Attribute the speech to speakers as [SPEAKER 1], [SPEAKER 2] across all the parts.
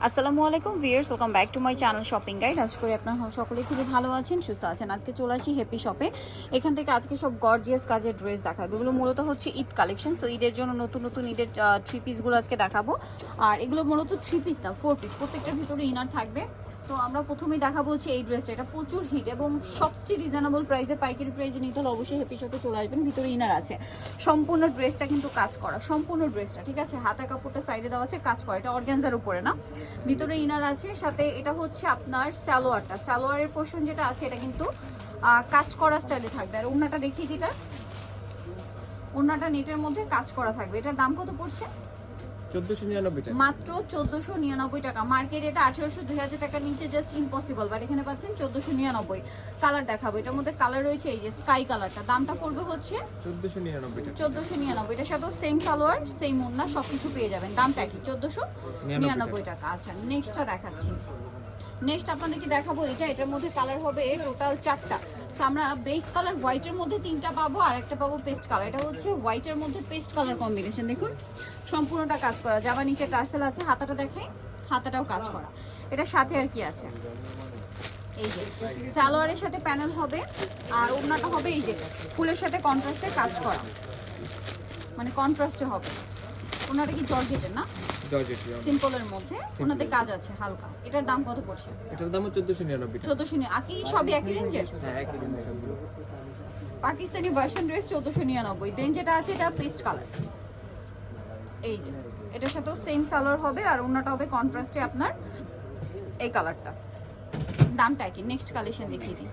[SPEAKER 1] আসসালামু আলাইকুম viewers, welcome back to my channel shopping guide. আশা করি আপনারা সকলে খুবই ভালো আছেন, সুস্থ আছেন। আজকে চলে আসি হ্যাপি শপে। এখান থেকে আজকে সব গর্জিয়াস কাজের ড্রেস দেখাবো। এগুলো মূলত হচ্ছে ঈদ কালেকশন। সো ঈদের জন্য নতুন নতুন ঈদের থ্রি পিসগুলো আজকে দেখাবো। আর এগুলো মূলত থ্রি পিস না, ফোর পিস, প্রত্যেকটার ভিতরে ইনার থাকবে। তো আমরা প্রথমেই দেখাবো হচ্ছে এই ড্রেসটা। এটা প্রচুর হিট এবং সবচেয়ে রিজনেবল প্রাইসে, পাইকারি প্রাইসে নিতে হলে অবশ্যই হ্যাপি শপে চলে আসবেন। ভিতরে ইনার আছে, সম্পূর্ণ ড্রেসটা কিন্তু কাজ করা, সম্পূর্ণ ড্রেসটা, ঠিক আছে। হাতা কাপড়টা সাইডে দেওয়া আছে, কাজ করা। এটা অর্গানজার উপরে না, ভিতরে ইনার আছে সাথে। এটা হচ্ছে আপনার সালোয়ারটা, সালোয়ারের পোর্শন যেটা আছে এটা কিন্তু কাজ করা স্টাইলে থাকবে। আর ওড়নাটা দেখিয়ে দিটা, ওড়নাটা নেটের মধ্যে কাজ করা থাকবে। এটার দাম কত পড়ছে?
[SPEAKER 2] 1499 টাকা,
[SPEAKER 1] মাত্র 1499 টাকা। মার্কেট এটা 1800-2000 টাকার নিচে জাস্ট ইম্পসিবল, বাট এখানে পাচ্ছেন 1499। কালার দেখাবো, এটার মধ্যে কালার রয়েছে এই যে স্কাই কালারটা। দামটা পড়বে হচ্ছে
[SPEAKER 2] 1499 টাকা।
[SPEAKER 1] 1499। এটার সাথে সেম সালোয়ার, সেম ওড়না, সবকিছু পেয়ে যাবেন। দামটা কি? 1499 টাকা। আচ্ছা, নেক্সটটা দেখাচ্ছি। নেক্সট আপনাদেরকে দেখাবো এটা। এটার মধ্যে কালার হবে টোটাল 4টা। সো আমরা বেস কালার হোয়াইটের মধ্যে 3টা পাবো, আর একটা পাবো পেস্ট কালার। এটা হচ্ছে হোয়াইটের মধ্যে পেস্ট কালার কম্বিনেশন। দেখুন সম্পূর্ণটা কাজ করা, জামা নিচে টার্সেল আছে। হাতাটা দেখাই, হাতাটাও কাজ করা। এটার সাথে আর কি আছে, এই যে সালোয়ারের সাথে প্যানেল হবে, আর ওড়নাটা হবে এই যে ফুলের সাথে কন্ট্রাস্টে কাজ করা, মানে কন্ট্রাস্টে হবে। ওনাটা কি জর্জেটের না,
[SPEAKER 2] জর্জেট
[SPEAKER 1] সিম্পলের মধ্যে ওনাতে কাজ আছে হালকা। এটার দাম কত পড়ছে?
[SPEAKER 2] এটার দাম 1499 টাকা।
[SPEAKER 1] 1400। আজকে কি সবই একই রেঞ্জের?
[SPEAKER 2] হ্যাঁ, একই রেঞ্জের সবগুলো।
[SPEAKER 1] Pakistani version dress 1499। দেন যেটা আছে এটা পেস্ট কালার, এই যে এটার সাথেও সেম সালোয়ার হবে, আর ওনাটা হবে কন্ট্রাস্টে আপনার এই কালারটা। দামটা কি? নেক্সট কালেকশন দেখিয়ে দিই।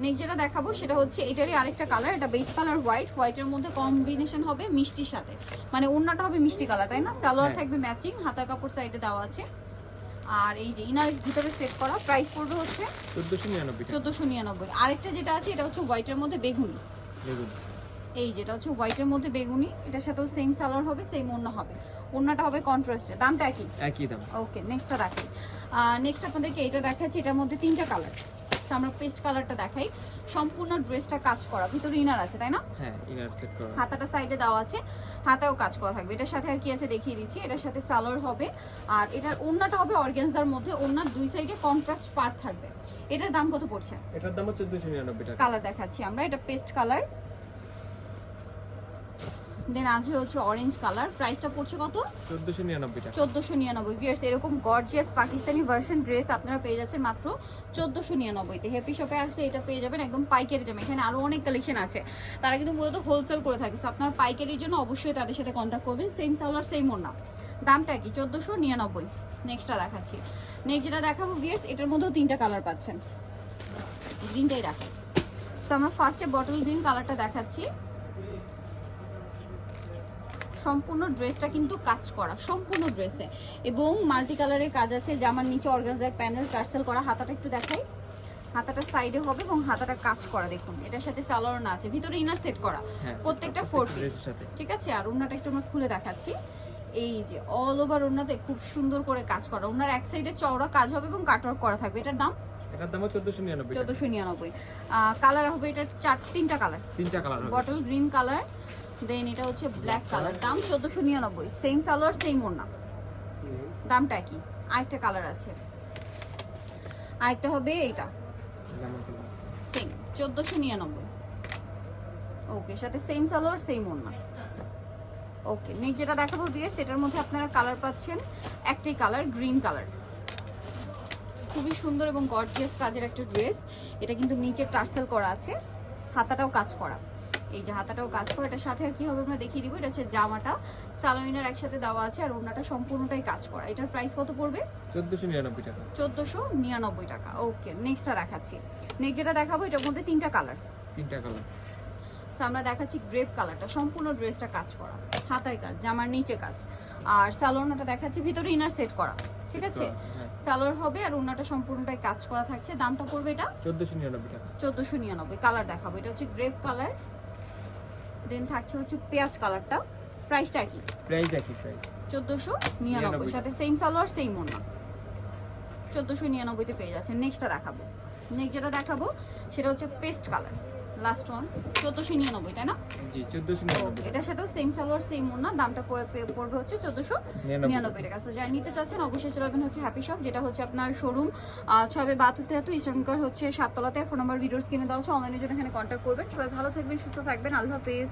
[SPEAKER 1] নেক্সট যেটা দেখাবো সেটা হচ্ছে এটারই আরেকটা কালার। এটা বেস কালার হোয়াইট, হোয়াইটের মধ্যে কম্বিনেশন হবে মিষ্টির সাথে, মানে ওড়নাটা হবে মিষ্টি কালার, তাই না? সালোয়ার থাকবে ম্যাচিং, হাতা কাপড় সাইডে দেওয়া আছে। আর এই যে ইনার ভিতরে সেট করা। প্রাইস পড়বে হচ্ছে
[SPEAKER 2] 1499 টাকা।
[SPEAKER 1] 1499। আরেকটা যেটা আছে এটা হচ্ছে হোয়াইটের মধ্যে বেগুনি,
[SPEAKER 2] দেখুন,
[SPEAKER 1] এই যেটা হচ্ছে হোয়াইটের মধ্যে বেগুনি। এটার সাথেও সেম সালোয়ার হবে, সেম ওড়না হবে, ওড়নাটা হবে কন্ট্রাস্টে। দামটা কি?
[SPEAKER 2] একই দাম।
[SPEAKER 1] ওকে, নেক্সটটা দেখাই। নেক্সট আপনাদেরকে এটা দেখাচ্ছি। এটার মধ্যে 3টা কালার। আমরা পেস্ট কালারটা দেখাই। সম্পূর্ণ ড্রেসটা কাজ করা, ভিতরে ইনার আছে, তাই না?
[SPEAKER 2] হ্যাঁ, ইনার সেট করা।
[SPEAKER 1] হাতাটা সাইডে দেওয়া আছে, হাতাও কাজ করা থাকবে। এটার সাথে আর কি আছে দেখিয়ে দিচ্ছি। এটার সাথে সালোয়ার হবে, আর এটার ওড়নাটা হবে অর্গানজার মধ্যে। ওড়নার দুই সাইডে কন্ট্রাস্ট পার্ট থাকবে। এটার দাম কত পড়ছে?
[SPEAKER 2] এটার দাম 1499 টাকা।
[SPEAKER 1] কালার দেখাচ্ছি আমরা। এটা পেস্ট কালার, দেন আছে হচ্ছে অরেঞ্জ কালার। প্রাইসটা পড়ছে কত?
[SPEAKER 2] 1499 টাকা।
[SPEAKER 1] 1499। ভিউয়ার্স, এরকম গর্জিয়াস পাকিস্তানি ভার্সন ড্রেস আপনারা পেয়ে যাচ্ছেন মাত্র 1499-তে। হ্যাপি শপে আসলে এটা পেয়ে যাবেন একদম পাইকারি দামে। এখানে আরও অনেক কালেকশন আছে, তারা কিন্তু মূলত হোলসেল করে থাকে। সো আপনারা পাইকারির জন্য অবশ্যই তাদের সাথে কন্ট্যাক্ট করবেন। সেম সালোয়ার, সেম ওড়না। দামটা কি? 1499। নেক্সটটা দেখাচ্ছি। নেক্সট যেটা দেখাবো ভিউয়ার্স, এটার মধ্যেও 3টা কালার পাচ্ছেন। গ্রিনটাই রাখেন। সো আমরা ফার্স্টে বটল গ্রিন কালারটা দেখাচ্ছি। সম্পূর্ণ ড্রেসটা কিন্তু কাজ করা, সম্পূর্ণ ড্রেসে, এবং মাল্টি কালারের কাজ আছে। জামার নিচে অর্গানজার প্যানেল টার্সেল করা। হাতাটা একটু দেখাই, হাতাটা সাইডে হবে এবং হাতাটা কাজ করা। দেখুন এটার সাথে সালোয়ার না আছে, ভিতরে ইনার সেট করা, প্রত্যেকটা 4 পিস, ঠিক আছে। আর ওড়নাটা একটু আমরা খুলে দেখাচ্ছি। এই যে অল ওভার ওড়নাতে খুব সুন্দর করে কাজ করা। ওড়নার এক সাইডে চওড়া কাজ হবে এবং কাটওয়ার্ক করা থাকবে। এটার দাম?
[SPEAKER 2] এটার দাম 1499 টাকা।
[SPEAKER 1] 1499। কালার হবে এটার 3টা কালার।
[SPEAKER 2] 3টা কালার হবে।
[SPEAKER 1] বটল গ্রিন কালার, দেন এটা হচ্ছে ব্ল্যাক কালার। দাম 1499। সেম সালোয়ার, সেম ওড়না। দামটা কি? আরেকটা কালার আছে, আরেকটা হবে এইটা, সেম 1499। ওকে, সাথে সেম সালোয়ার, সেম ওড়না। ওকে, নেক্সট যেটা দেখাবো ভিউয়ার্স, এটার মধ্যে আপনারা কালার পাচ্ছেন একটাই কালার, গ্রিন কালার। খুবই সুন্দর এবং গর্জিয়াস কাজের একটা ড্রেস। এটা কিন্তু নিচে টার্সেল করা আছে, হাতাটাও কাজ করা। এই যে হাতাটাও কাজ করা। এটার সাথে আর কি হবে আমরা দেখিয়ে দিব। এটা হচ্ছে জামাটা, সালোয়ার একসাথে দেওয়া আছে, আর ওড়নাটা সম্পূর্ণটাই কাজ করা। এটার প্রাইস কত পড়বে?
[SPEAKER 2] 1499 টাকা।
[SPEAKER 1] 1499 টাকা। ওকে, নেক্সটটা দেখাচ্ছি। নেক্সট যেটা দেখাবো এটার মধ্যে 3টা কালার।
[SPEAKER 2] 3টা কালার।
[SPEAKER 1] সো আমরা দেখাচ্ছি গ্রেপ কালারটা। সম্পূর্ণ ড্রেসটা কাজ করা, হাতায় কাজ, জামার নিচে কাজ। আর সালোয়ারটা দেখাচ্ছি, ভিতরে ইনার সেট করা, ঠিক আছে। সালোয়ার হবে আর ওড়নাটা সম্পূর্ণটাই কাজ করা থাকছে। দামটা পড়বে এটা
[SPEAKER 2] 1499 টাকা।
[SPEAKER 1] 1499। কালার দেখাবো, এটা হচ্ছে গ্রেপ কালার, দেন থাকছে হচ্ছে পেঁয়াজ কালারটা। প্রাইসটা কি?
[SPEAKER 2] প্রাইস একই, প্রাইস
[SPEAKER 1] 1499, সাথে সেম সালোয়ার, সেম ওড়না। 1499-তে পেয়ে যাচ্ছে। নেক্সটটা দেখাবো। নেক্সট যেটা দেখাবো সেটা হচ্ছে পেস্ট কালার। লাস্ট ওয়ান 1499, তাই না?
[SPEAKER 2] জি 1499
[SPEAKER 1] এটার সাথেও সেম সালোয়ার সেম ওড়না, দামটা পড়বে হচ্ছে 1499 টাকা। সো যারা নিতে চাচ্ছেন অবশ্যই চলে আসবেন হচ্ছে হ্যাপি শপ, যেটা হচ্ছে আপনার শোরুম 6/72 ইস্টার্নকার হচ্ছে 7 তলাতে। ফোন নাম্বার ভিডিওস কিনে দেওয়া হচ্ছে, অনলাইনের জন্য এখানে কন্ট্যাক্ট করবেন। সবাই ভালো থাকবেন, সুস্থ থাকবেন, আল্লাহ হাফেজ।